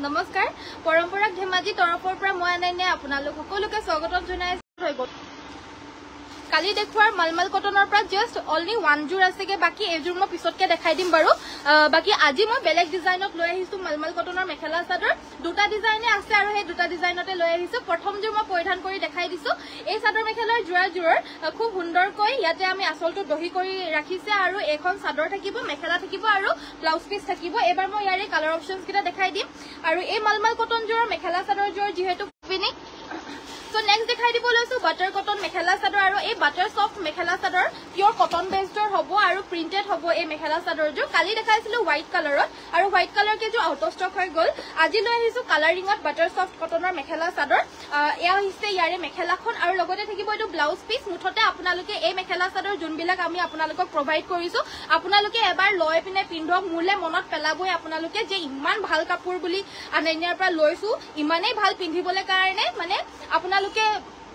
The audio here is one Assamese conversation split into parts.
নমস্কাৰ পৰম্পৰাক ধেমাজি তৰফৰ পৰা মই আনাইনে আপোনালোক সকলোকে স্বাগতম জনাইছো কালি দেখুৱাৰ মালমাল কটনৰ পৰা জাস্ট অনলি ওয়ান জোৰ আছেগে বাকি এজোৰ মই পিছতকে দেখাই দিম বাৰু বাকি আজি মই বেলেগ ডিজাইনত লৈ আহিছো মালমাল কটনৰ মেখেলা চাদৰ দুটা ডিজাইনে আছে আৰু সেই দুটা ডিজাইনতে লৈ আহিছো প্ৰথম জোৰ মই পৰিধান কৰি দেখাই দিছো এই চাদৰ মেখেলাৰ জোৰৰ খুব সুন্দৰকৈ ইয়াতে আমি আচলটো দহি কৰি ৰাখিছে আৰু এখন চাদৰ থাকিব মেখেলা থাকিব আৰু ব্লাউজ পিস থাকিব এবাৰ মই ইয়াৰে কালাৰ অপচনছ কিটা দেখাই দিম আৰু এই মালমাল কটন জোৰৰ মেখেলা চাদৰ জোৰ যেহেতু ফিনিক So next দেখাই দিব লৈছো বাটাৰ কটন মেখেলা চাদৰ আৰু এই butter soft mekhela chador pure cotton বেসডৰ হ'ব আৰু প্ৰিন্টেড হ'ব এই মেখেলা চাদৰটো কালি দেখাইছিলো হোৱাইট কালাৰত আৰু হোৱাইট কালাৰ কে যে আউট অফ ষ্টক হৈ গল আজি লৈ আহিছো কালাৰিংত বাটাৰ সফট কটনৰ মেখেলা চাদৰ এয়া হৈছে ইয়াৰে মেখেলাখন আৰু লগতে থাকিব এটো ব্লাউজ পিস মুঠতে আপোনালোকে এই মেখেলা চাদৰ যোনবিলাক আমি আপোনালোকক প্ৰভাইড কৰিছো আপোনালোকে এবাৰ লৈ পিনে পিন্ধক মুলে মনত পেলাবই আপোনালোকে যে ইমান ভাল কাপোৰ বুলি আনাইনিয়াৰ পৰা লৈছো ইমানেই ভাল পিন্ধিবলৈ কাৰণে মানে আপোনালোকে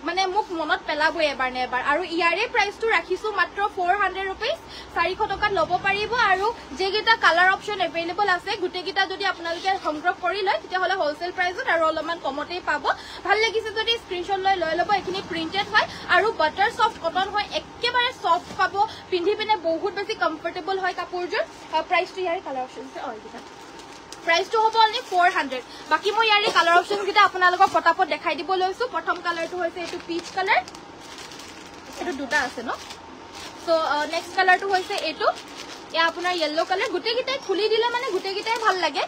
মানে মোক মনত পেলাবই এবাৰ নে এবাৰ আৰু ইয়াৰে প্ৰাইসটো ৰাখিছো মাত্ৰ 400 रुपीस 400 টকাত লব পাৰিব আৰু যেগেটা কালাৰ অপচন अवेलेबल আছে গুটেগিটা যদি আপোনালোকে সংগ্ৰহ কৰি লয় তেতিয়া হলে হোলসেল প্ৰাইসত আৰু অলপমান কমতেই পাব ভাল লাগিছে যদি স্ক্ৰিনশ্বট লৈ ল'ব এখিনি প্ৰিন্টেড হয় আৰু বাটাৰ সফট কটন হয় একেবাৰে সফট পাব পিন্ধি পিনে বহুত বেছি কমফৰ্টেবল হয় কাপোৰযোৰ প্ৰাইসটো ইয়াৰে কালাৰ অপচন আছে অলগিটা प्राइस तो होबो ओनली 400 बाकी মই ইয়াৰে কালাৰ অপচন কিটা আপোনালোকক পটাপট দেখাই দিব লৈছো প্ৰথম কালাৰটো হৈছে এটো পিচ কালাৰ এটো দুটা আছে ন সো নেক্সট কালাৰটো হৈছে এটো या আপোনাৰ येलो কালাৰ গুটে গিটাই খুলি দিলে মানে গুটে গিটাই ভাল লাগে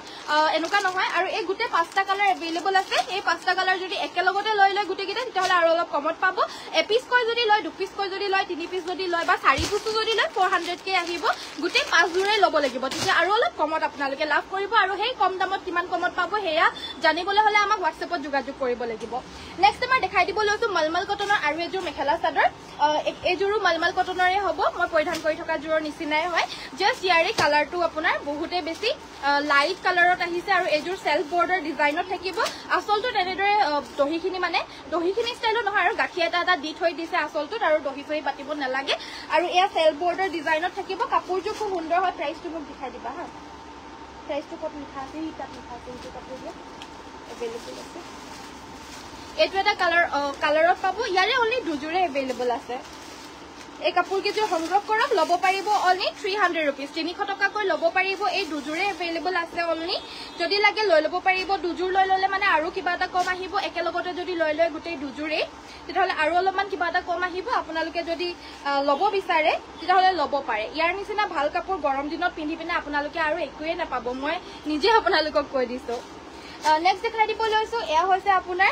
এনুকা নহয় আৰু এই গুটে পাঁচটা কালাৰ अवेलेबल আছে এই পাঁচটা কালাৰ যদি একেলগতে লৈ লয় গুটে গিটাই তেতিয়া হলে আৰু অলপ কমত পাব এপিস কৈ যদি লয় দুপিস কৈ যদি লয় তিনি পিস যদি লয় বা চাৰি পিস যদি লয় 400 কে আহিব গুটে পাঁচ জোৰে লব লাগিব তেতিয়া আৰু অলপ কমত আপোনালোকে লাভ কৰিব আৰু সেই কম দামত কিমান কমত পাব হেয়া জানিবলৈ হলে আমাক WhatsApp ত যোগাযোগ কৰিব লাগিব নেক্সট মই দেখাই দিব লৈছো মালমাল কটনৰ আৰু এজোৰ মেখেলা চাদৰ এজোৰো মালমাল কটনৰে হ'ব মই পৰিধান কৰি থকা জোৰৰ নিচিনাই হয় জাস্ট ইয়াৰে কালাৰটো আপোনাৰ বহুতে বেছি লাইট কালাৰত আহিছে আৰু এজোৰ সেলফ বৰ্ডাৰ ডিজাইনত থাকিব আসলটো তেনেদৰে দহিখিনি ষ্টাইলত নহয় আৰু গাখি এটা দি থৈ দিছে আসলটোত আৰু দহি থৈ পাতিব নালাগে আৰু এয়া সেলফ বৰ্ডাৰ ডিজাইনত থাকিব কাপোৰটো খুব সুন্দৰ হয় প্ৰাইসটো মোক দেখাই দিবা হা প্ৰাইসটো কত লিখা আছে হিতাত লিখা আছে এই কাপোৰটো अवेलेबल আছে এটো এটা কালাৰত পাব ইয়াৰে অনলি দুজোৰে अवेलेबल আছে এই কাপোৰ কেজোৰ সংগ্ৰহ কৰক লব পাৰিব অনলি 300 रुपीस 300 টকা কৈ লব পাৰিব এই দুজোৰে अवेलेबल আছে অনলি যদি লাগে লৈ লব পাৰিব দুজোৰ লৈ ললে মানে আৰু কিবা এটা কম আহিব একেলগতে যদি লৈ লয় গুটেই দুজোৰে তেতিয়াহলে আৰু অলপমান কিবা এটা কম আহিব আপোনালোকে যদি লব বিচাৰে তেতিয়াহলে লব পাৰে ইয়াৰ নিচিনা ভাল কাপোৰ গৰম দিনত পিন্ধি পিনে আপোনালোকে আৰু একোৱে নাপাব মই নিজে আপোনালোকক কৈ দিছো नेक्स्ट देखाই দিব লৈছো এয়া হৈছে আপোনাৰ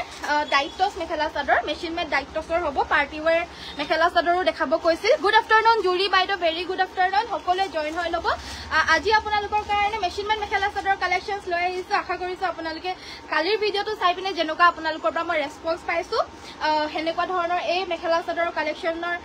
ডাইটস মেখেলা চাদৰ মেচিন মেড ডাইটসৰ হ'ব পাৰ্টি ওয়্যাৰ মেখেলা চাদৰো দেখাব কৈছিল গুড আফটাৰনুন জুৰি বাইদ ভেৰি গুড আফটাৰনুন সকলোৱে জয়েন হৈ লব আজি আপোনালোকৰ কাৰণে মেচিন মেড মেখেলা চাদৰ কালেকশনছ লৈ আহিছো আশা কৰিছো আপোনালোকে কালিৰ ভিডিওটো চাই পিনে যেনেকুৱা আপোনালোকৰ পৰা মই ৰেসপন্স পাইছো হেনেকুৱা ধৰণৰ এই মেখেলা চাদৰৰ কালেকশনৰ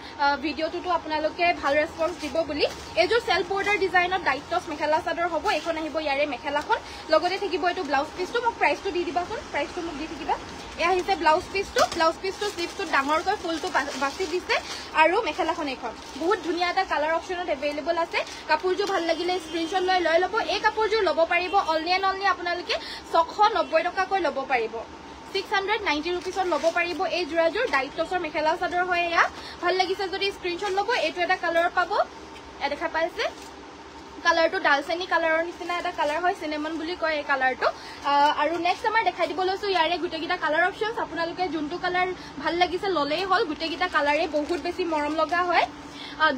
ভিডিওটো আপোনালোকে ভাল ৰেসপন্স দিব বুলি এজোৰ সেলফ বৰ্ডাৰ ডিজাইনত ডাইটস মেখেলা চাদৰ হ'ব এখন আহিব ইয়াৰে মেখেলাখন লগতে থাকিব এটো ব্লাউজ পিসটো प्राइस तो दी दिबासन प्राइस तो मुक दी থাকিবা এ আহিছে ব্লাউজ পিসটো স্লিভটো ডাঙৰকৈ ফুলটো বাছি দিছে আৰু মেখেলাখন এখন বহুত ধুনিয়া এটা কালাৰ অপচনত अवेलेबल আছে কাপোৰজো ভাল লাগিলে স্ক্ৰিনশ্বট লৈ ল'ব এই কাপোৰজো ল'ব পাৰিব অনলি আপোনালোকে 690 টকা কৈ ল'ব পাৰিব 690 रुपीसত ল'ব পাৰিব এই জোৰাজোৰ ডাইটসৰ মেখেলা চাদৰ হয় এয়া ভাল লাগিছে যদি স্ক্ৰিনশ্বট ল'ব এটো এটা কালাৰ পাব এ দেখা পাইছে কালাৰটো ডালচেনি কালাৰৰ নিচিনা এটা কালাৰ হয় সিনেমন বুলি কয় এই কালাৰটো আৰু নেক্সট আমাৰ দেখাই দিব লৈছো ইয়াৰে গুটেগিটা কালাৰ অপচনছ আপোনালোকে যোনটো কালাৰ ভাল লাগিছে ললেই হল গুটেগিটা কালাৰে বহুত বেছি মৰম লগা হয়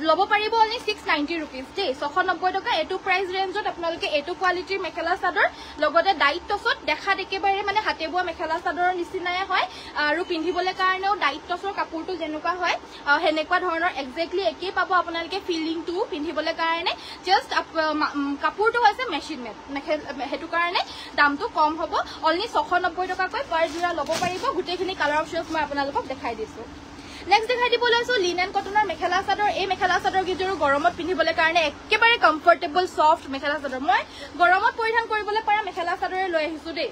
লব পাৰিব অনলি 690 रुपीस দে 690 টকা এটো প্ৰাইস ৰেঞ্জত আপোনালোকে এটো কোৱালিটিৰ মেখেলা চাদৰ লগতে ডাইটসত দেখাত একেবাৰে মানে হাতে বোৱা মেখেলা চাদৰৰ নিচিনাই হয় আৰু পিন্ধিবলৈ কাৰণেও ডাইটসৰ কাপোৰটো যেনেকুৱা হয় হেনেকুৱা ধৰণৰ এক্স্যাক্টলি একেই পাব আপোনালোকে ফিলিংটো পিন্ধিবলৈ কাৰণে জাস্ট কাপোৰটো হৈছে মেচিন মেড হেতু কাৰণে দামটো কম হ'ব অনলি 690 টকা কৈ পাৰ জোৰা লব পাৰিব গুটেখিনি কালাৰ অপচনছ মই আপোনালোকক দেখাই দিছো নেক্সট দেখাই দিব লৈছো লিনেন কটনৰ মেখেলা চাদৰ এই মেখেলা চাদৰ গিজৰো গৰমত পিন্ধিবলৈ কাৰণে একেবাৰে কমফৰ্টেবল সফট মেখেলা চাদৰ মই গৰমত পৰিধান কৰিবলৈ পৰা মেখেলা চাদৰে লৈ আহিছো দেই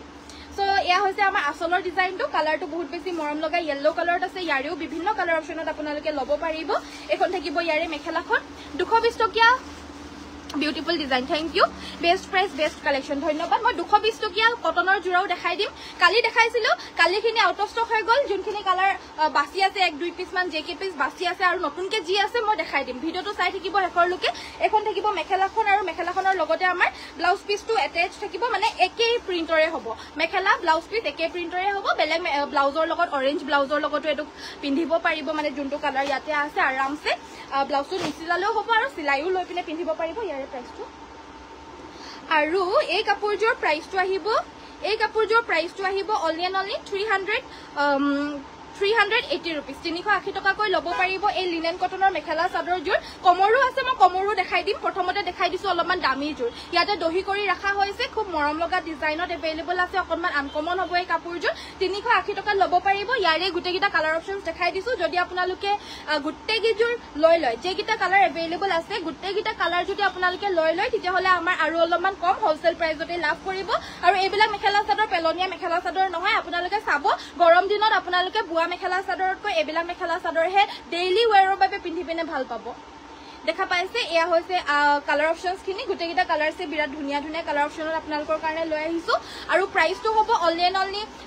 সো এয়া হৈছে আমাৰ আসলৰ ডিজাইনটো কালাৰটো বহুত বেছি মৰম লগা येलो কালাৰত আছে ইয়াৰেও বিভিন্ন কালাৰ অপচনত আপোনালোকে লব পাৰিব এখন থাকিব ইয়াৰে মেখেলাখন 220 টকীয়া beautiful design thank you best price best collection ধন্যবাদ মই 220 টকীয়া কটনৰ জোৰাও দেখাই দিম কালি দেখাইছিলো কালিখিনি আউট অফ ষ্টক হৈ গ'ল যোনখিনি কালাৰ বাছি আছে 1-2 পিস মান জেকে পিস বাছি আছে আৰু নতুনকে যি আছে মই দেখাই দিম ভিডিওটো চাই থাকিব শেষৰলৈকে এখন থাকিব মেখেলাখন আৰু মেখেলাখনৰ লগতে আমাৰ ব্লাউজ পিসটো এটাচ থাকিব মানে একেই প্ৰিন্টৰে হ'ব মেখেলা ব্লাউজ পিস একে প্ৰিন্টৰে হ'ব বেলেগ ব্লাউজৰ লগত অৰেঞ্জ ব্লাউজৰ লগতো এটো পিন্ধিব পাৰিব মানে যোনটো কালাৰ ইয়াতে আছে আৰামছে ব্লাউজটো নিচিলালেও হ'ব আৰু সিলাইও লৈ পিনে পিন্ধিব পাৰিব ইয়াৰ প্ৰাইসটো আৰু এই কাপোৰজোৰ প্ৰাইসটো আহিব অনলি 380 rupees 380 টকাকৈ লব পাৰিব এই লিনেন কটনৰ মেখেলা চাদৰ জোৰ কমৰো আছে মই কমৰো দেখাই দিম প্ৰথমতে দেখাই দিছো অলপমান দামী জোৰ ইয়াতে দহি কৰি ৰাখা হৈছে খুব মৰম লগা ডিজাইনত এভেইলেবল আছে অকনমান আনকমন হ'ব এই কাপোৰজোৰ 380 টকা লব পাৰিব ইয়াৰে গুটেগিটা কালাৰ অপচনছ দেখাই দিছো যদি আপোনালোকে গুটেগিজোৰ লৈ লয় যেগিটা কালাৰ এভেইলেবল আছে গুটেগিটা কালাৰ যদি আপোনালোকে লৈ লয় তেতিয়া হলে আমাৰ আৰু অলপমান কম হোলসেল প্ৰাইসতে লাভ কৰিব আৰু এইবিলাক মেখেলা চাদৰ পেলনিয়া মেখেলা চাদৰ নহয় আপোনালোকে চাব গৰম দিনত আপোনালোকে মেখেলা চাদৰতকৈ এবিলাক মেখেলা চাদৰহে ডেইলি ওয়্যাৰৰ বাবে পিন্ধি পিনে ভাল পাব দেখা পাইছে এয়া হৈছে কালাৰ অপচনছ খিনি গুটেগিটা কালাৰছে বিৰাট ধুনিয়া ধুনিয়া কালাৰ অপচনত আপোনালোকৰ কাৰণে লৈ আহিছো আৰু প্ৰাইসটো হ'ব অনলি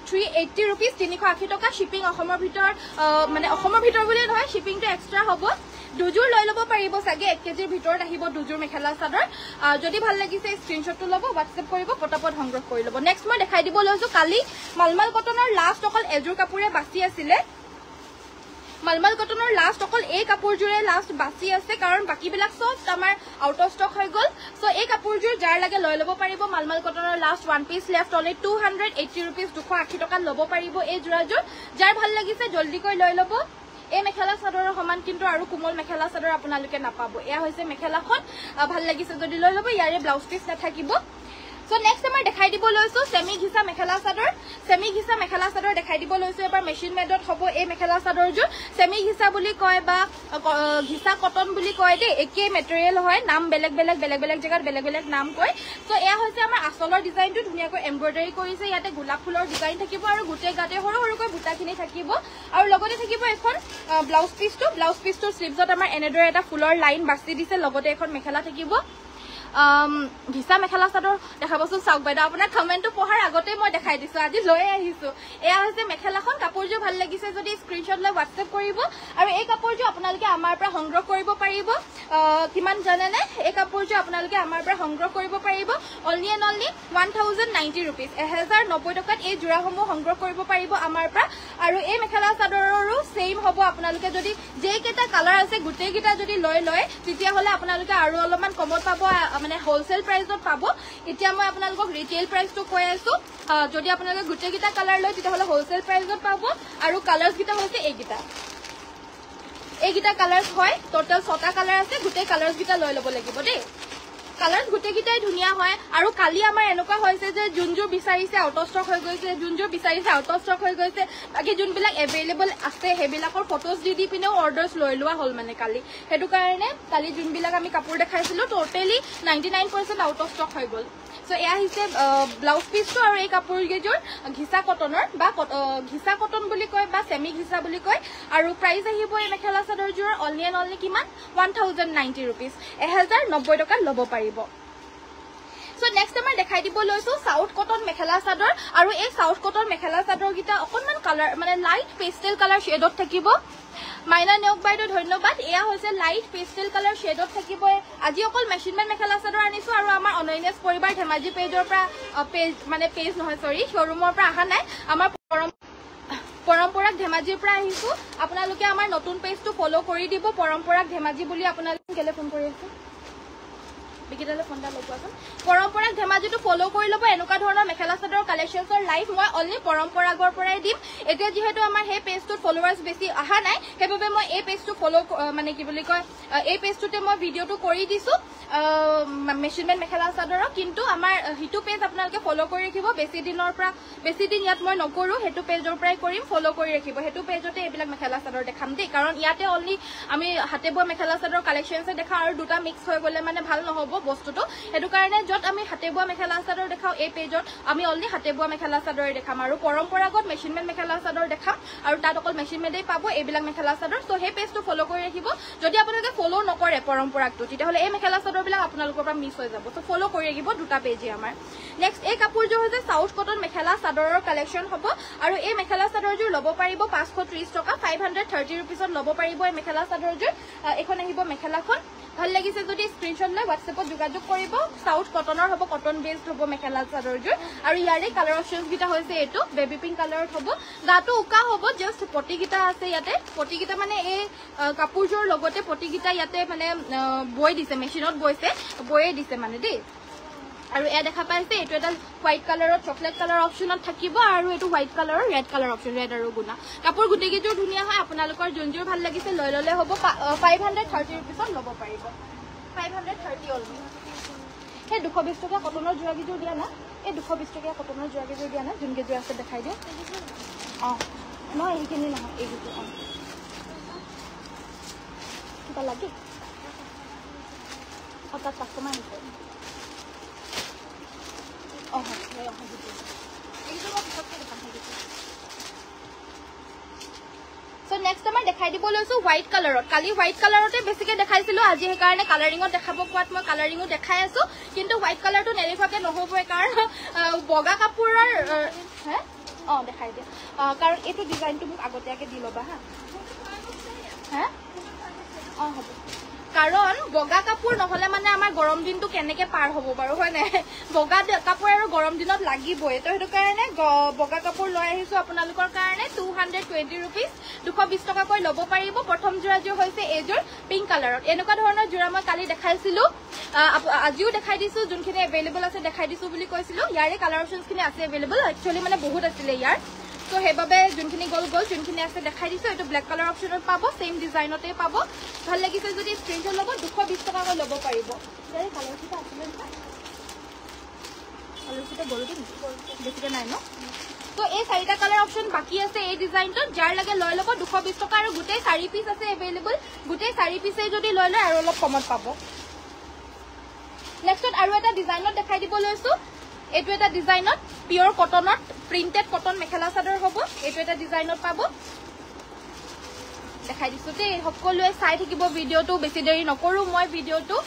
380 rupees 380 টকা শিপিং অসমৰ ভিতৰ মানে অসমৰ ভিতৰ বুলি নহয় শিপিংটো এক্সট্ৰা হ'ব দুজোৰ লৈ লব পাৰিব সাগে 1 কেজিৰ ভিতৰত আহিব দুজোৰ মেখেলা চাদৰ যদি ভাল লাগিছে স্ক্ৰিনশ্বটটো লব WhatsApp কৰিব পটাপট সংগ্ৰহ কৰি লব নেক্সট মই দেখাই দিব লৈছো কালি মালমাল কটনৰ লাষ্ট অকল এজোৰ কাপোৰে বাছি আছিলে মালমাল কটনৰ লাষ্ট অকল এই কাপোৰজোৰে লাষ্ট বাছি আছে কাৰণ বাকি বিলাক সব আমাৰ আউট অফ ষ্টক হৈ গল সো এই কাপোৰজোৰ যাৰ লাগে লৈ লব পাৰিব মালমাল কটনৰ last one piece left only 280 rupees 280 টকা লব পাৰিব এই জোৰাজোৰ যাৰ ভাল লাগিছে জলদি কৈ লৈ লব এই মেখেলা চাদৰৰ সমান কিন্তু আৰু কোমল মেখেলা চাদৰ আপোনালোকে নাপাব এয়া হৈছে মেখেলাখন ভাল লাগিছে যদি লৈ লব ইয়াৰে ব্লাউজ পিস নাথাকিব সো নেক্সট আমাৰ দেখাই দিব লৈছো সেমি ঘিসা মেখেলা চাদৰ দেখাই দিব লৈছো এবাৰ মেচিন মেডত হ'ব এই মেখেলা চাদৰ জোৰ সেমি ঘিসা বুলি কয় বা ঘিসা কটন বুলি কয় দে একে মেটেৰিয়েল হয় নাম বেলেগ জেগাত বেলেগ নাম কয় সো এয়া হৈছে আমাৰ আসলৰ ডিজাইনটো ধুনিয়াকৈ এমব্ৰয়ডাৰী কৰিছে ইয়াতে গোলাপ ফুলৰ ডিজাইন থাকিব আৰু গুটে গাতে সৰুকৈ বুটাখিনি থাকিব আৰু লগতে থাকিব এখন ব্লাউজ পিসটো স্লিভছত আমাৰ এনেদৰে এটা ফুলৰ লাইন বাছি দিছে লগতে এখন মেখেলা থাকিব ঘিসা মেখেলা চাদৰ দেখাবচোন চাওক বাইদা আপোনাৰ কমেন্টটো পঢ়াৰ আগতে মই দেখাই দিছো আজি লৈ আহিছো এয়া হৈছে মেখেলাখন কাপোৰজোৰ ভাল লাগিছে যদি স্ক্ৰিনশ্বট লৈ WhatsApp কৰিব আৰু এই কাপোৰজোৰ আপোনালোকে আমাৰ পৰা সংগ্ৰহ কৰিব পাৰিব কিমান জানে নে এই কাপোৰজোৰ আপোনালোকে আমাৰ পৰা সংগ্ৰহ কৰিব পাৰিব অনলি 1090 rupees 1090 টকাত এই জোৰাসমূহ সংগ্ৰহ কৰিব পাৰিব আমাৰ পৰা আৰু এই মেখেলা চাদৰৰো সেম হ'ব আপোনালোকে যদি যেকেটা কালাৰ আছে গুটেগিটা যদি লৈ লয় তেতিয়া হলে আপোনালোকে আৰু অলপমান কমত পাব মানে হোলসেল প্ৰাইসত পাব এতিয়া মই আপোনালোকক ৰিটেইল প্ৰাইসটো কৈ আছো যদি আপোনালোকে গুটেগিটা কালাৰ লয় তেতিয়া হলে হোলসেল প্ৰাইসত পাব আৰু কালাৰছ গিটা হৈছে এইগিটা কালাৰছ হয় টোটাল 6টা কালাৰ আছে গুটে কালাৰছ গিটা লৈ লব লাগিব দেই কালাৰছ গুটেগিটাই ধুনিয়া হয় আৰু কালি আমাৰ এনেকুৱা হৈছে যে জুনজোৰ বিচাৰিছে আউট অফ ষ্টক হৈ গৈছে বাকি যোনবিলাক এভেইলেবল আছে হেবিলাকৰ ফটোজ দি পিনেও অৰ্ডাৰছ লৈ লোৱা হল মানে কালি হেতু কাৰণে কালি যোনবিলাক আমি কাপোৰ দেখাইছিলো টোটালি 99% আউট অফ ষ্টক হৈ গল সো এয়া হৈছে ব্লাউজ পিসটো আৰু এই কাপোৰ গেজোৰ ঘিসা কটনৰ বা ঘিসা কটন বুলি কয় বা সেমি ঘিসা বুলি কয় আৰু প্ৰাইস আহিব এই মেখেলা চাদৰজোৰ অনলি কিমান 1090 rupees 1090 টকা লব পাৰিব সো নেক্সট আমাৰ দেখাই দিব লৈছো সাউথ কটন মেখেলা চাদৰ আৰু এই সাউথ কটন মেখেলা চাদৰ গিটা অকনমান কালাৰ মানে লাইট পেস্টেল কালাৰ শেডত থাকিব মাইনা নেওক বাইদো ধন্যবাদ এয়া হৈছে লাইট পেস্টেল কালাৰ শেডত থাকিব আজি অকল মেচিনমেন মেখেলা চাদৰ আনিছো আৰু আমাৰ অনলাইনেছ পৰিবাৰ ধেমাজি পেজৰ পৰা পেজ নহয় সৰি শোৰুমৰ পৰা আহা নাই আমাৰ পৰম্পৰাক ধেমাজিৰ পৰা আহিছো আপোনালোকে আমাৰ নতুন পেজটো ফলো কৰি দিব পৰম্পৰাক ধেমাজি বুলি আপোনালোকে কেলে ফোন কৰি আছে বিকিটালে ফোনটা লগোৱাচোন পৰম্পৰাক ধেমাজিটো ফলো কৰি লব এনেকুৱা ধৰণৰ মেখেলা চাদৰ কালেকচনছৰ লাইভ মই অনলি পৰম্পৰাগৰ পৰাই দিম এতিয়া যেহেতু আমাৰ হে পেজটোত ফলোৱাৰ্স বেছি আহা নাই হেবাবে মই এই পেজটো ফলো মানে কি বুলি কয় এই পেজটোতে মই ভিডিওটো কৰি দিছো মেচিনমেন মেখেলা চাদৰ কিন্তু আমাৰ হিটু পেজ আপোনালোকে ফলো কৰি ৰাখিব বেছি দিন ইয়াত মই নকৰো হেতু পেজৰ পৰাই কৰিম ফলো কৰি ৰাখিব হেতু পেজতে এইবিলাক মেখেলা চাদৰ দেখাম দেই কাৰণ ইয়াতে অনলি আমি হাতে বোৱা মেখেলা চাদৰ কালেকচনছ দেখা আৰু দুটা মিক্স হৈ গলে মানে ভাল নহব বস্তুটো হেতু কাৰণে যত আমি হাতে বোৱা মেখেলা চাদৰ দেখাও এই পেজত আমি অলৰেডি হাতে বোৱা মেখেলা চাদৰ দেখাম আৰু পৰম্পৰাগত মেচিন মেড মেখেলা চাদৰ দেখাম আৰু তাত অকল মেচিন মেডেই পাব এইবিলাক মেখেলা চাদৰ সো সেই পেজটো ফলো কৰি ৰাখিব যদি আপোনালোকে ফলো নকৰে পৰম্পৰাটো তেতিয়াহলে এই মেখেলা চাদৰবিলাক আপোনালোকৰ পৰা মিছ হৈ যাব সো ফলো কৰি ৰাখিব দুটা পেজে আমাৰ নেক্সট এই কাপোৰযোৰ হৈছে সাউথ কটন মেখেলা চাদৰৰ কালেকশ্যন হ'ব আৰু এই মেখেলা চাদৰযোৰ ল'ব পাৰিব 530 টকা 530 रुपीसत ল'ব পাৰিব এই মেখেলা চাদৰযোৰ এখন আহিব মেখেলাখন ভাল লাগিছে যদি স্ক্ৰিনশ্বট লৈ WhatsAppত যোগাযোগ কৰিব সাউথ কটনৰ হ'ব কটন বেসড হ'ব মেখেলা চাদৰযোৰ আৰু ইয়াৰে কালাৰ অপচনছ গিটা হৈছে এটো বেবি পিংক কালাৰত হ'ব গাটো উকা হ'ব জাস্ট পটি গিটা আছে ইয়াতে পটি গিটা মানে এই কাপোৰযোৰ লগতে পটি গিটা ইয়াতে মানে বৈ দিছে মেচিনত বয়ে দিছে মানে দেই আৰু এ দেখা পাইছে এটো এটা হোয়াইট কালাৰৰ চকলেট কালাৰ অপচনত থাকিব আৰু এটো হোয়াইট কালাৰৰ ৰেড কালাৰ অপচন ৰেড আৰু গুনা কাপোৰ গুটেকিযোৰ ধুনিয়া হয় আপোনালোকৰ যোনযোৰ ভাল লাগিছে লৈ ললে হ'ব 530 रुपीसত ল'ব পাৰিব 530 অলমি হে 220 টকা কটনৰ জোৰাগিযোৰ দিয়া না এই 220 টকা কটনৰ জোৰাগিযোৰ দিয়া না যোনকেযোৰ আছে দেখাই দিও নহয় এইখিনি নহয় এইটো কিবা লাগে তাত কাষ্টমাৰ আছে So next আমাৰ দেখাই দিব লৈছো হোয়াইট কালাৰত কালি হোয়াইট কালাৰতে বেছিকে দেখাইছিলো আজি হে কাৰণে কালাৰিংত দেখাব কোৱাত মই কালাৰিংও দেখাই আছো কিন্তু হোয়াইট কালাৰটো নেলিফাকে নহবই কাৰণ বগা কাপোৰৰ হে দেখাই দিয়া কাৰণ এটো ডিজাইনটো মোক আগতিয়াকে দি লবা হা হ'ব কাৰণ বগা কাপোৰ নহলে মানে আমাৰ গৰম দিনটো কেনেকে পাৰ হ'ব বাৰু হয় নাই বগা কাপোৰ আৰু গৰম দিনত লাগিবই তো হেতু কাৰণে বগা কাপোৰ লৈ আহিছো আপোনালোকৰ কাৰণে 220 रुपीस 220 টকা কৈ ল'ব পাৰিব প্ৰথম জোৰাযোৰ হৈছে এযোৰ পিংক কালাৰত এনেকুৱা ধৰণৰ জোৰা মই কালি দেখাইছিলো আজিও দেখাই দিছো যোনখিনি এভেইলেবল আছে দেখাই দিছো বুলি কৈছিলো ইয়াৰে কালাৰ অপচনছ খিনি আছে এভেইলেবল একচুয়ালি মানে বহুত আছিল ইয়াৰ তো হেবাবে যোনখিনি গল যোনখিনি আছে দেখাই দিছো এটো ব্ল্যাক কালাৰ অপচনত পাব সেম ডিজাইনতে পাব ভাল লাগিছে যদি স্ক্ৰিনশ্বট ল'ব 220 টকা কৈ ল'ব পাৰিব এই কালাৰ কিটা আছে না কালাৰ কিটা গলটো বেছিকে নাই ন তো এই চাৰিটা কালাৰ অপচন বাকি আছে এই ডিজাইনটো যাৰ লাগে লৈ ল'ব 220 টকা আৰু গুটেই 4 পিস আছে এভেইলেবল গুটেই 4 পিসে যদি লৈ লয় আৰু অলপ কমত পাব নেক্সট আৰু এটা ডিজাইনত দেখাই দিব লৈছো এটো এটা ডিজাইনত পিওৰ কটনত প্ৰিন্টেড কটন মেখেলা চাদৰ হ'ব এটো এটা ডিজাইনত পাব দেখাই দিছো তে সকলোৱে চাই থাকিব ভিডিওটো বেছি দেৰি নকৰো মই ভিডিওটো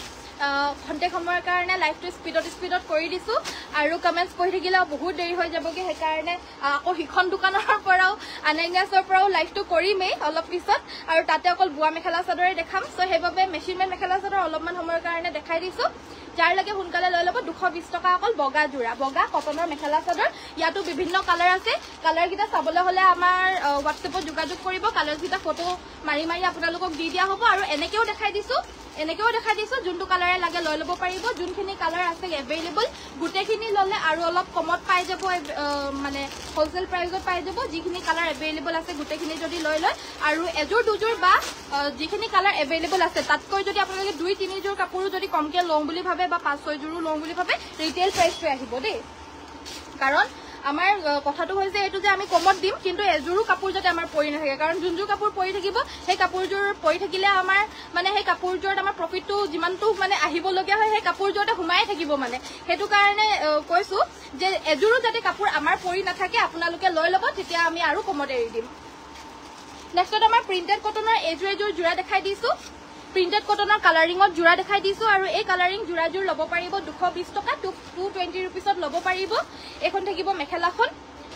ঘন্টে সময়ৰ কাৰণে লাইভটো স্পিডত কৰি দিছো আৰু কমেন্টস পঢ়ি থাকিলে বহুত দেৰি হৈ যাবগে হে কাৰণে আকৌ হিখন দোকানৰ পৰাও আনাইনাছৰ পৰাও লাইভটো কৰিমেই অলপ পিছত আৰু তাতে অকল বুৱা মেখেলা চাদৰে দেখাম so হেবাবে machine made mekhela chador অলপমান সময়ৰ কাৰণে দেখাই দিছো যাৰ লাগে সোনকালে লৈ ল'ব 220 টকা অকল বগা জোৰা বগা কটনৰ মেখেলা চাদৰ ইয়াতো বিভিন্ন কালাৰ আছে কালাৰ কিটা চাবলৈ হলে আমাৰ WhatsAppত যোগাযোগ কৰিব কালাৰ কিটা ফটো মাৰি আপোনালোকক দি দিয়া হ'ব আৰু এনেকেও দেখাই দিছো যোনটো কালাৰে লাগে লৈ ল'ব পাৰিব যোনখিনি কালাৰ আছে এভেইলেবল গুটেখিনি ললে আৰু অলপ কমত পাই যাব মানে হোলসেল প্ৰাইসত পাই যাব যিখিনি কালাৰ এভেইলেবল আছে গুটেখিনি যদি লৈ লয় আৰু এযোৰ দুযোৰ বা যিখিনি কালাৰ এভেইলেবল আছে তাতকৈ যদি আপোনালোকে 2-3 যোৰ কাপোৰ যদি কমকে লওঁ বুলি ভাবে বা 5-6 যোৰো লওঁ বুলি ভাবে ৰিটেইল প্ৰাইসটো আহিব দেই কাৰণ আমাৰ কথাটো হৈছে এটো যে আমি কমত দিম কিন্তু এজোৰো কাপোৰ যাতে আমাৰ পৰি নাথাকে কাৰণ যোনযোৰ কাপোৰ পৰি থাকিব সেই কাপোৰযোৰ পৰি থাকিলে আমাৰ মানে সেই কাপোৰযোৰত আমাৰ প্ৰফিটটো যিমানটো মানে আহিব লগা হয় সেই কাপোৰযোৰতে সোমাই থাকিব মানে হেতু কাৰণে কৈছো যে এজোৰো যাতে কাপোৰ আমাৰ পৰি নাথাকে আপোনালোকে লৈ ল'ব তেতিয়া আমি আৰু কমত এৰি দিম নেক্সট আমাৰ প্ৰিন্টেড কটনৰ এজোৰ জোৰা দেখাই দিছো প্ৰিন্টেড কটনৰ কালাৰিংত জোৰা দেখাই দিছো আৰু এই কালাৰিং জোৰাজোৰ ল'ব পাৰিব 220 টকা 220 रुपीसত ল'ব পাৰিব এখন থাকিব মেখেলাখন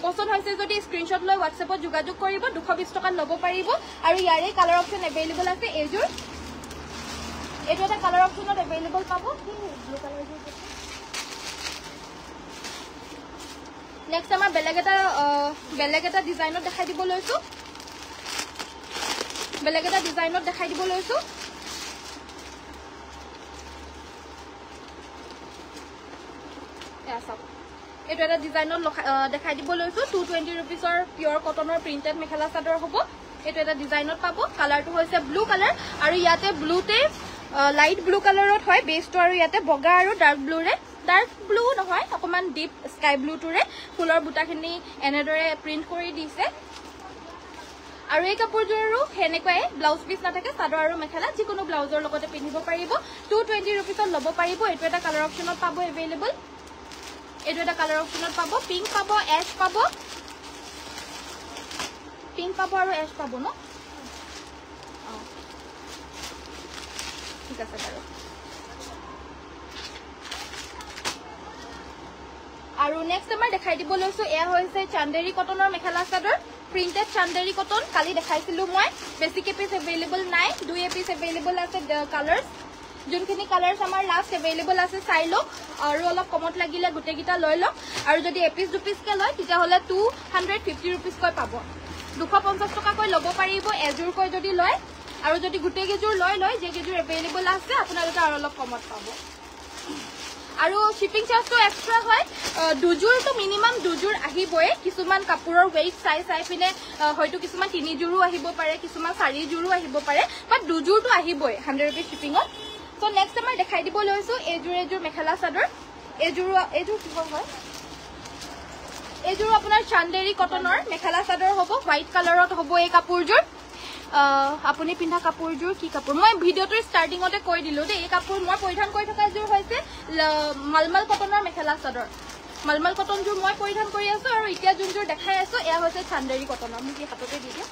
পছন্দ হৈছে যদি স্ক্ৰিনশ্বট লৈ WhatsAppত যোগাযোগ কৰিব 220 টকা ল'ব পাৰিব আৰু ইয়াৰে কালাৰ অপচন এভেইলেবল আছে এজোৰ এটো এটা কালাৰ অপচনত এভেইলেবল পাব ব্লু কালাৰজোৰ নেক্সট আমাৰ বেলেগ এটা ডিজাইনত দেখাই দিব লৈছো এটো এটা ডিজাইনত দেখাই দিব লৈছো 220 रुपीसৰ পিওৰ কটনৰ প্ৰিন্টেড মেখেলা চাদৰ হ'ব এটো এটা ডিজাইনত পাব কালাৰটো হৈছে ব্লু কালাৰ আৰু ইয়াতে ব্লুতে লাইট ব্লু কালাৰত হয় বেসটো আৰু ইয়াতে বগা আৰু ডাৰ্ক ব্লু নহয় অকমান ডিপ স্কাই ব্লু টুৰে ফুলৰ বুটাখিনি এনেদৰে প্ৰিন্ট কৰি দিছে আৰু এই কাপোৰযোৰো হেনেকুৱাই ব্লাউজ পিস নাথাকে চাদৰ আৰু মেখেলা যিকোনো ব্লাউজৰ লগতে পিন্ধিব পাৰিব 220 रुपीसত ল'ব পাৰিব এটো এটা কালাৰ অপচনত পাব अवेलेबल এটো এটা কালাৰ অপচনত পাব পিংক পাব এশ পাব পিংক পাব আৰু এশ পাব ন ঠিক আছে বাৰু আৰু নেক্সট আমাৰ দেখাই দিব লৈছো এয়া হৈছে চান্দেৰী কটনৰ মেখেলা চাদৰ প্ৰিন্টেড চান্দেৰী কটন কালি দেখাইছিলো মই বেছিকে পিস अवेलेबल নাই দুই পিস अवेलेबल আছে কালাৰ্স যোনখিনি কালাৰ্স আমাৰ লাষ্ট अवेलेबल আছে চাই লওক আৰু অলপ কমত লাগিলে গুটেগিটা লৈ লওক আৰু যদি এপিস দুপিস কে লয় তেতিয়া হলে 250 रुपीस কৈ পাব 250 টকা কৈ ল'ব পাৰিব এজুৰ কৈ যদি লয় আৰু যদি গুটেগিজুৰ লয় যে গিজুৰ अवेलेबल আছে আপোনালোকে আৰু অলপ কমত পাব আৰু শিপিং চাৰ্জটো এক্সট্ৰা হয় দুজুৰ তো মিনিমাম দুজুৰ আহিবই কিছুমান কাপোৰৰ weight চাই পিনে হয়তো কিছুমান তিনিজুৰো আহিব পাৰে কিছুমান চাৰিজুৰো আহিব পাৰে বাট দুজুৰটো আহিবই 100 रुपीस শিপিংত সো নেক্সট আমাৰ দেখাই দিব লৈছো এজুৰ মেখেলা চাদৰ এজুৰ কি হয় এজুৰ আপোনাৰ চান্দেৰী কটনৰ মেখেলা চাদৰ হ'ব হোৱাইট কালাৰত হ'ব এই কাপোৰজুৰ আপুনি পিন্ধা কাপোৰজুৰ কি কাপোৰ মই ভিডিওটোৰ ষ্টাৰ্টিংতে কৈ দিলো দে এই কাপোৰ মই পৰিধান কৰি থকা জুৰ হৈছে মালমাল কটনৰ মেখেলা চাদৰ মালমাল কটনজুৰ মই পৰিধান কৰি আছো আৰু এতিয়া জুনজুৰ দেখাই আছো এয়া হৈছে চান্দেৰী কটনৰ মই কি হাততে দি দিও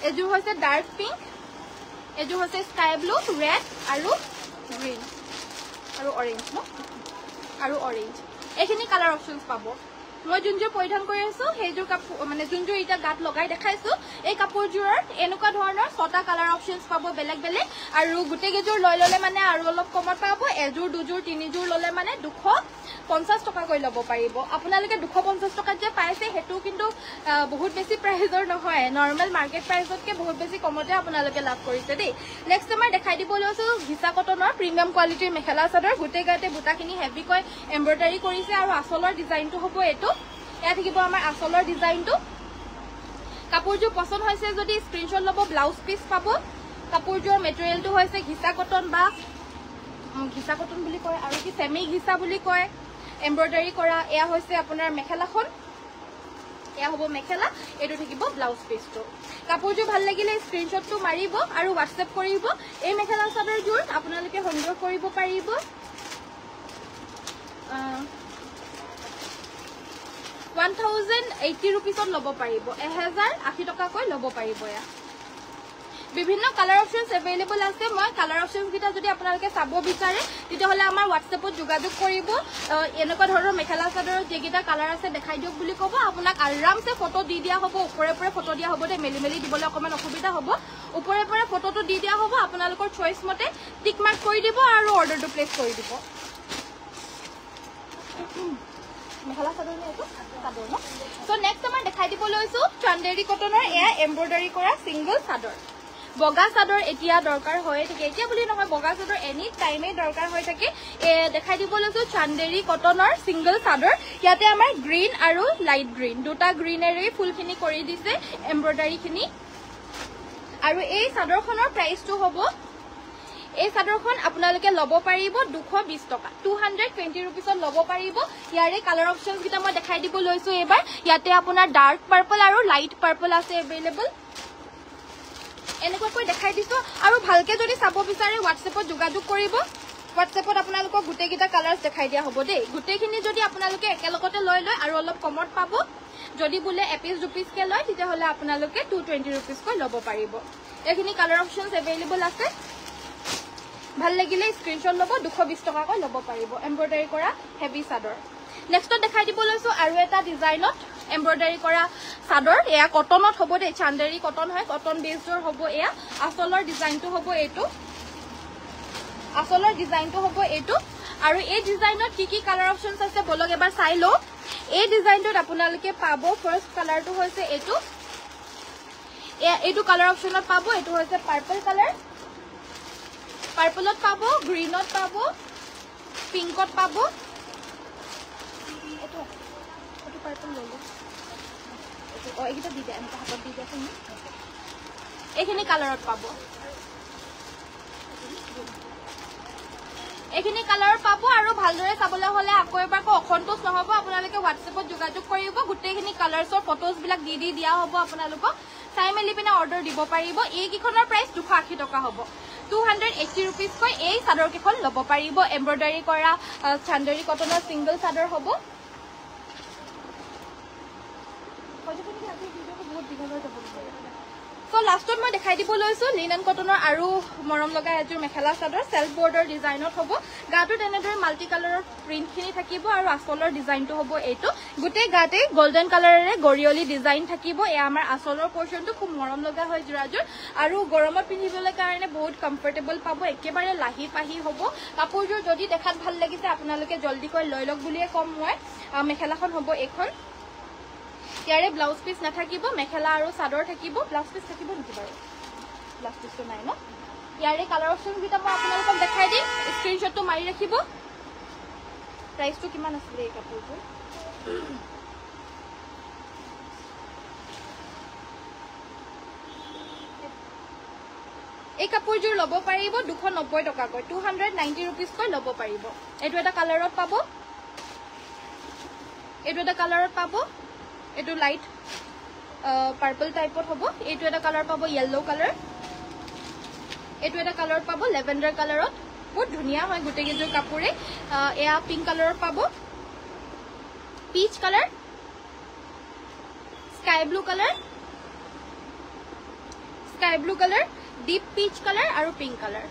এজুৰ হৈছে ডাৰ্ক পিংক এজুৰ হৈছে স্কাই ব্লু ৰেড আৰু গ্ৰীন আৰু অৰেঞ্জ ন আৰু অৰেঞ্জ এখিনি কালাৰ অপচনস পাব মই জুনজুৰ পৰিধান কৰি আছো হেজুৰ কাপোৰ মানে জুনজুৰ ইটা গাত লগাই দেখাইছো এই কাপোৰজুৰৰ এনেকুৱা ধৰণৰ 6টা কালাৰ অপচনস পাব বেলেগ বেলেগ আৰু গুটেগিজুৰ লৈ ললে মানে আৰু অলপ কমত পাব এজুৰ দুজুৰ তিনিজুৰ ললে মানে 250 টকা কৈ ল'ব পাৰিব আপোনালোকে 250 টকাত যে পাইছে হেতু কিন্তু বহুত বেছি প্ৰাইজৰ নহয় নৰমাল মাৰ্কেট প্ৰাইজতকে বহুত বেছি কমতে আপোনালোকে লাভ কৰিছে দেই নেক্সট আমাৰ দেখাই দিব লৈছো ঘিচা কটনৰ প্ৰিমিয়াম কোৱালিটিৰ মেখেলা চাদৰ গুটেগাতে বুটাখিনি হেভি কৈ এমব্ৰয়ডাৰী কৰিছে আৰু আসলৰ ডিজাইনটো হ'ব এটো এয়া থাকিব আমাৰ আসলৰ ডিজাইনটো কাপোৰজুৰ পছন্দ হৈছে যদি স্ক্ৰিনশ্বট ল'ব ব্লাউজ পিস পাব কাপোৰজুৰ মেটেৰিয়েলটো হৈছে ঘিচা কটন বা ঘিচা কটন বুলি কয় আৰু কি সেমি ঘিচা বুলি কয় এমব্ৰয়ডাৰী কৰা এয়া হৈছে আপোনাৰ মেখেলাখন এয়া হ'ব মেখেলা এটো থাকিব ব্লাউজ পিসটো কাপোৰজুৰ ভাল লাগিলে স্ক্ৰিনশ্বটটো মাৰিব আৰু WhatsApp কৰিব এই মেখেলা চাদৰজুৰ আপোনালোকে সংগ্ৰহ কৰিব পাৰিব 1080 रुपीसत ল'ব পাৰিব 1080 টকা কৈ ল'ব পাৰিব এয়া বিভিন্ন কালাৰ অপচনস अवेलेबल আছে মই কালাৰ অপচনস কিটা যদি আপোনালোকে চাব বিচাৰে তেতিয়া হলে আমাৰ WhatsAppত যোগাযোগ কৰিব এনেকুৱা ধৰণৰ মেখেলা চাদৰৰ যেগিটা কালাৰ আছে দেখাই দিওক বুলি ক'ব আপোনাক আৰামছে ফটো দি দিয়া হ'ব ওপৰে ফটো দিয়া হ'ব দে মেলি দিবলৈ অকমান অসুবিধা হ'ব ওপৰে ফটোটো দি দিয়া হ'ব আপোনালোকৰ চয়েস মতে টিক মাৰ্ক কৰি দিব আৰু অৰ্ডাৰটো প্লেস কৰি দিব মেখেলা চাদৰ নে এটো চাদৰ ন সো নেক্সট আমাৰ দেখাই দিব লৈছো চান্দেৰী কটনৰ এয়া এমব্ৰয়ডাৰী কৰা সিঙ্গল চাদৰ বগা চাদৰ এতিয়া দৰকাৰ হয় থাকে এতিয়া বুলি নহয় বগা চাদৰ এনি টাইমে দৰকাৰ হৈ থাকে দেখাই দিব লৈছো চান্দেৰী কটনৰ সিঙ্গল চাদৰ ইয়াতে আমাৰ গ্ৰীন আৰু লাইট গ্ৰীন দুটা গ্ৰীনেৰী ফুলখিনি কৰি দিছে এমব্ৰয়ডাৰী খিনি আৰু এই চাদৰখনৰ প্ৰাইসটো হ'ব এই চাদৰখন আপোনালোকে ল'ব পাৰিব 220 টকা 220 रुपीसত ল'ব পাৰিব ইয়াৰে কালাৰ অপচনস কিটা মই দেখাই দিব লৈছো এবাৰ ইয়াতে আপোনাৰ ডাৰ্ক পাৰ্পল আৰু লাইট পাৰ্পল আছে अवेलेबल এনেকুৱা কৈ দেখাই দিছো আৰু ভালকে যদি চাব বিচাৰে WhatsAppত যোগাযোগ কৰিব WhatsAppত আপোনালোকক গুটেগিটা কালাৰ্স দেখাই দিয়া হ'ব দেই গুটেখিনি যদি আপোনালোকে একেলগতে লৈ আৰু অলপ কমত পাব যদি বুলে এপিস দুপিস কে লয় তেতিয়া হলে আপোনালোকে 220 रुपीस কৈ ল'ব পাৰিব এখিনি কালাৰ অপচনস अवेलेबल আছে ভাল লাগিলে স্ক্ৰিনশ্বট ল'ব 220 টকা কৈ ল'ব পাৰিব এমব্ৰয়ডাৰী কৰা হেভি চাদৰ নেক্সটত দেখাই দিব লৈছো আৰু এটা ডিজাইনত এমব্ৰয়ডাৰী কৰা চাদৰ এয়া কটনত হ'ব দে চান্দেৰী কটন হয় কটন বেছৰ হ'ব এয়া আসলৰ ডিজাইনটো হ'ব এটো আৰু এই ডিজাইনত কি কালাৰ অপচনস আছে বলক এবাৰ চাই লও এই ডিজাইনটোত আপোনালোকে পাব ফাৰ্স্ট কালাৰটো হৈছে এটো কালাৰ অপচনত পাব এটো হৈছে পাৰ্পল কালাৰ পাৰ্পলত পাব গ্ৰীনত পাব পিংকত পাব এটো পাৰ্পল ললো এটো এইটা দি দে আমি হাতত দি দিছো এইখিনি কালাৰত পাব এইখিনি কালাৰ পাব আৰু ভালদৰে চাবলৈ হলে আকৌ এবাৰ অসন্তোষ নহয় নহ'ব আপোনালোকে হোৱাটছএপত যোগাযোগ কৰিব গোটেইখিনি কালাৰ্ছৰ ফটোজবিলাক দি দিয়া হ'ব আপোনালোকক চাই মেলি পিনে অৰ্ডাৰ দিব পাৰিব এইকেইখনৰ প্ৰাইচ 280 টকা হ'ব 280 rupeesকৈ এই চাদৰকেইখন ল'ব পাৰিব এমব্ৰইডাৰী কৰা চান্দৰী কটনৰ সিংগল চাদৰ হ'ব So last one মই দেখাই দিব লৈছো লিনেন কটনৰ আৰু মৰম লগা এজোৰ মেখেলা চাদৰ সেলফ বৰ্ডাৰ ডিজাইনত হ'ব গাটো তেনেদৰে মাল্টি কালাৰৰ প্ৰিন্টখিনি থাকিব আৰু আঁচলৰ ডিজাইনটো হ'ব এইটো গোটেই গাতে গোল্ডেন কালাৰেৰে গৰিয়লি ডিজাইন থাকিব এয়া আমাৰ আঁচলৰ পৰ্চনটো খুব মৰম লগা হয় জোৰাজোৰ আৰু গৰমত পিন্ধিবলৈ কাৰণে বহুত কমফৰ্টেবল পাব একেবাৰে লাহি পাহি হ'ব কাপোৰযোৰ যদি দেখাত ভাল লাগিছে আপোনালোকে জলদিকৈ লৈ লওক বুলিয়ে কম মই মেখেলাখন হ'ব এখন ইয়াৰে ব্লাউজ পিস নাথাকিব মেখেলা আৰু চাদৰ থাকিব ব্লাউজ পিস থাকিব নেকি বাৰু ব্লাউজ পিসটো নাই ন ইয়াৰে কালাৰ অপচন কিটা মই আপোনালোকক দেখাই দিম স্ক্ৰিনশ্বটটো মাৰি ৰাখিব প্ৰাইসটো কিমান আছিল এই কাপোৰটোৰ এই কাপোৰযোৰ ল'ব পাৰিব 290 টকাকৈ 290 rupees কৈ ল'ব পাৰিব এইটো এটা কালাৰত পাব এইটো এটা কালাৰত পাব এটো লাইট পার্পল টাইপত হ'ব এটো এটা কালার পাবো ইয়েলো কালার এটো এটা কালার পাবো ল্যাভেন্ডার কালারত বহুত ধুনিয়া হয় গুটে গেজৰ কাপোৰে এয়া পিঙ্ক কালাৰত পাবো peach colour sky blue colour deep peach colour আৰু পিঙ্ক কালাৰ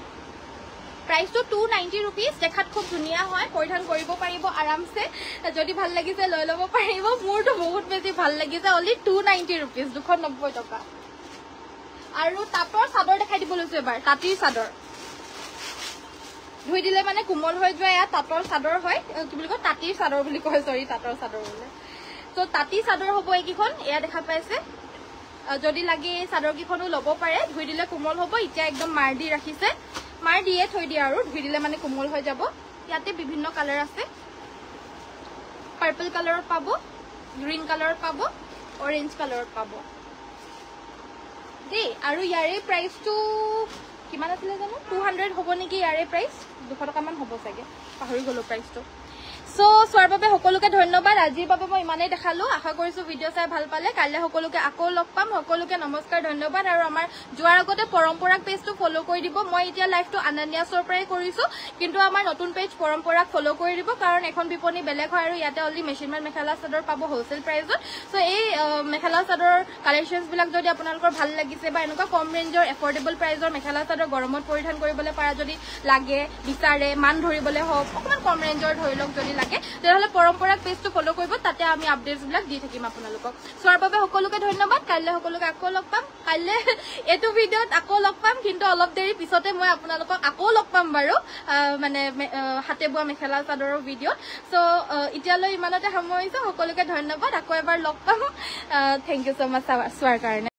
प्राइस तो 290 rupees देखात खूब धुनिया হয় পৰিধান কৰিব পাৰিব আৰামছে যদি ভাল লাগিছে লৈ লব পাৰিব মোৰটো বহুত বেছি ভাল লাগিছে only 290 rupees 290 টকা আৰু তাতৰ চাদৰ দেখাই দিব লৈছো এবাৰ তাতিৰ চাদৰ ধুই দিলে মানে কোমল হৈ যায় এয়া তাতৰ চাদৰ হয় কি বুলি কয় তাতিৰ চাদৰ বুলি কয় সৰি তাতৰ চাদৰ বোলে তো তাতি চাদৰ হ'ব এইকিখন এয়া দেখা পাইছে যদি লাগে চাদৰ কিখনো ল'ব পাৰে ধুই দিলে কোমল হ'ব ইটা একদম মাৰ দি ৰাখিছে মাৰ দিয়ে থৈ দিয়া আৰু ধুই দিলে মানে কোমল হৈ যাব ইয়াতে বিভিন্ন কালাৰ আছে পাৰ্পল কালাৰত পাব গ্ৰীন কালাৰত পাব অৰেঞ্জ কালাৰত পাব দে আৰু ইয়াৰে প্ৰাইসটো কিমান আছিল জানো 200 হ'ব নেকি ইয়াৰে প্ৰাইস 200 টকা মান হ'ব চাগে পাহৰি গলো প্ৰাইসটো সো সোৱাৰ বাবে সকলোকে ধন্যবাদ আজিৰ বাবে মই ইমানেই দেখালো আশা কৰিছো ভিডিও চাই ভাল পালে কাইলে সকলোকে আকৌ লগ পাম সকলোকে নমস্কাৰ ধন্যবাদ আৰু আমাৰ যোৱাৰ আগতে পৰম্পৰাক পেজটো ফলো কৰি দিব মই এতিয়া লাইভটো আনন্যাছৰ পৰাই কৰিছো কিন্তু আমাৰ নতুন পেজ পৰম্পৰাক ফলো কৰি দিব কাৰণ এখন বিপণী বেলেগ হয় আৰু ইয়াতে অনলি মেচিনমান মেখেলা চাদৰ পাব হোলসেল প্ৰাইসত সো এই মেখেলা চাদৰ কালেকশনস বিলাক যদি আপোনালোকৰ ভাল লাগিছে বা এনেকুৱা কম ৰেঞ্জৰ এফৰ্ডেবল প্ৰাইসৰ মেখেলা চাদৰ গৰমত পৰিধান কৰিবলৈ পাৰা যদি লাগে বিচাৰে মান ধৰিবলৈ হওক অকমান কম ৰেঞ্জৰ ধৰি লওক যদি লাগে তেহলে পৰম্পৰাক পেজটো ফলো কৰিব তাতে আমি আপডেটস বিলাক দি থাকিম আপোনালোকক সোৱাৰ বাবে সকলোকে ধন্যবাদ কাইলে সকলোকে আকৌ লগ পাম কাইলে এটো ভিডিওত আকৌ লগ পাম কিন্তু অলপ দেৰি পিছতে মই আপোনালোকক আকৌ লগ পাম বাৰু মানে হাতে বোৱা মেখেলা চাদৰৰ ভিডিও সো ইতিয়ালৈ ইমানতে সামৰিছো সকলোকে ধন্যবাদ আকৌ এবাৰ লগ পাম থ্যাংক ইউ সো মাচ সোৱাৰ কাৰণে